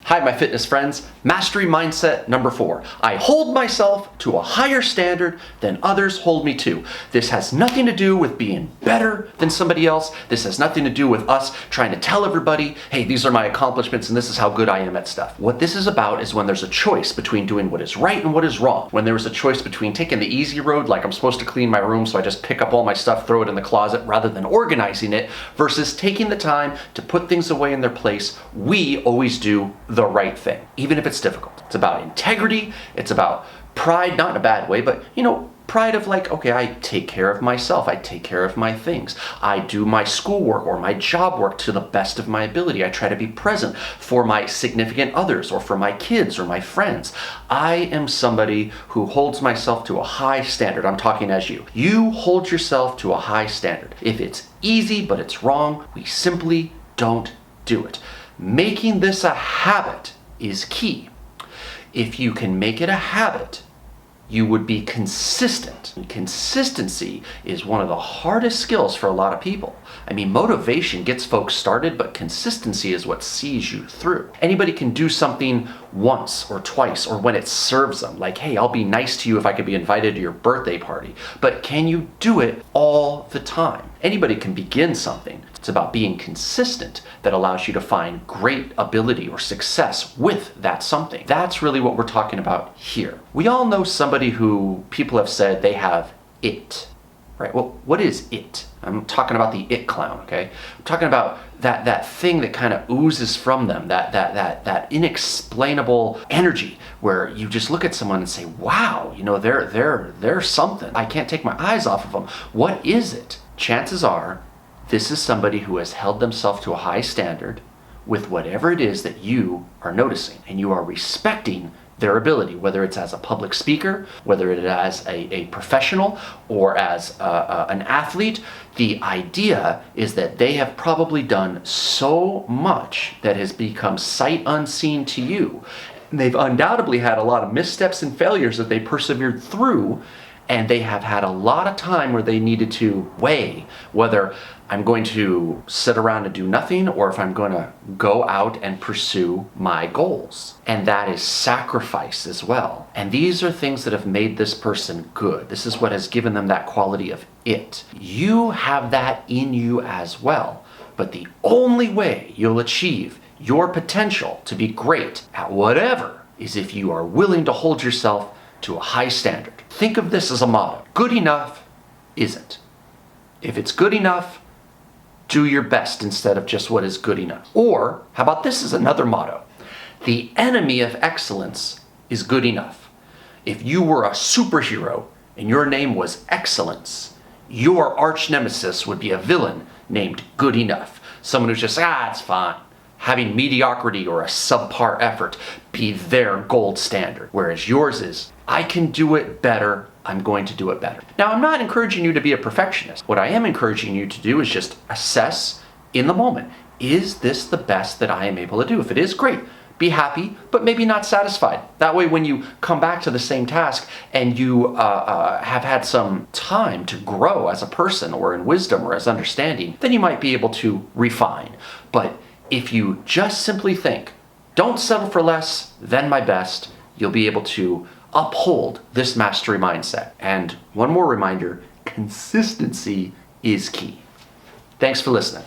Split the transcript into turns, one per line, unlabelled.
Hi, my fitness friends. Mastery mindset number 4. I hold myself to a higher standard than others hold me to. This has nothing to do with being better than somebody else. This has nothing to do with us trying to tell everybody, hey, these are my accomplishments and this is how good I am at stuff. What this is about is when there's a choice between doing what is right and what is wrong. When there is a choice between taking the easy road, like I'm supposed to clean my room so I just pick up all my stuff, throw it in the closet rather than organizing it, versus taking the time to put things away in their place, we always do the right thing, even if it's difficult. It's about integrity, it's about pride, not in a bad way, but pride of like, okay, I take care of myself, I take care of my things, I do my schoolwork or my job work to the best of my ability, I try to be present for my significant others or for my kids or my friends. I am somebody who holds myself to a high standard. I'm talking as you. You hold yourself to a high standard. If it's easy but it's wrong, we simply don't do it. Making this a habit is key. If you can make it a habit, you would be consistent. And consistency is one of the hardest skills for a lot of people. I mean, motivation gets folks started, but consistency is what sees you through. Anybody can do something once or twice or when it serves them. Like, hey, I'll be nice to you if I could be invited to your birthday party. But can you do it all the time? Anybody can begin something. It's about being consistent that allows you to find great ability or success with that something. That's really what we're talking about here. We all know somebody who people have said they have it, right? Well, what is it? I'm talking about the it clown, okay? I'm talking about that thing that kind of oozes from them, that inexplainable energy where you just look at someone and say, wow, they're something. I can't take my eyes off of them. What is it? Chances are this is somebody who has held themselves to a high standard with whatever it is that you are noticing, and you are respecting their ability, whether it's as a public speaker, whether it is as a professional or as an athlete. The idea is that they have probably done so much that has become sight unseen to you. And they've undoubtedly had a lot of missteps and failures that they persevered through, and they have had a lot of time where they needed to weigh whether I'm going to sit around and do nothing or if I'm going to go out and pursue my goals. And that is sacrifice as well. And these are things that have made this person good. This is what has given them that quality of it. You have that in you as well. But the only way you'll achieve your potential to be great at whatever is if you are willing to hold yourself to a high standard. Think of this as a motto. Good enough isn't. If it's good enough, do your best instead of just what is good enough. Or, how about this as another motto? The enemy of excellence is good enough. If you were a superhero and your name was Excellence, your arch nemesis would be a villain named Good Enough. Someone who's just, it's fine. Having mediocrity or a subpar effort be their gold standard. Whereas yours is, I can do it better, I'm going to do it better. Now, I'm not encouraging you to be a perfectionist. What I am encouraging you to do is just assess in the moment. Is this the best that I am able to do? If it is, great. Be happy, but maybe not satisfied. That way, when you come back to the same task and you have had some time to grow as a person or in wisdom or as understanding, then you might be able to refine. But if you just simply think, don't settle for less than my best, you'll be able to uphold this mastery mindset. And one more reminder, consistency is key. Thanks for listening.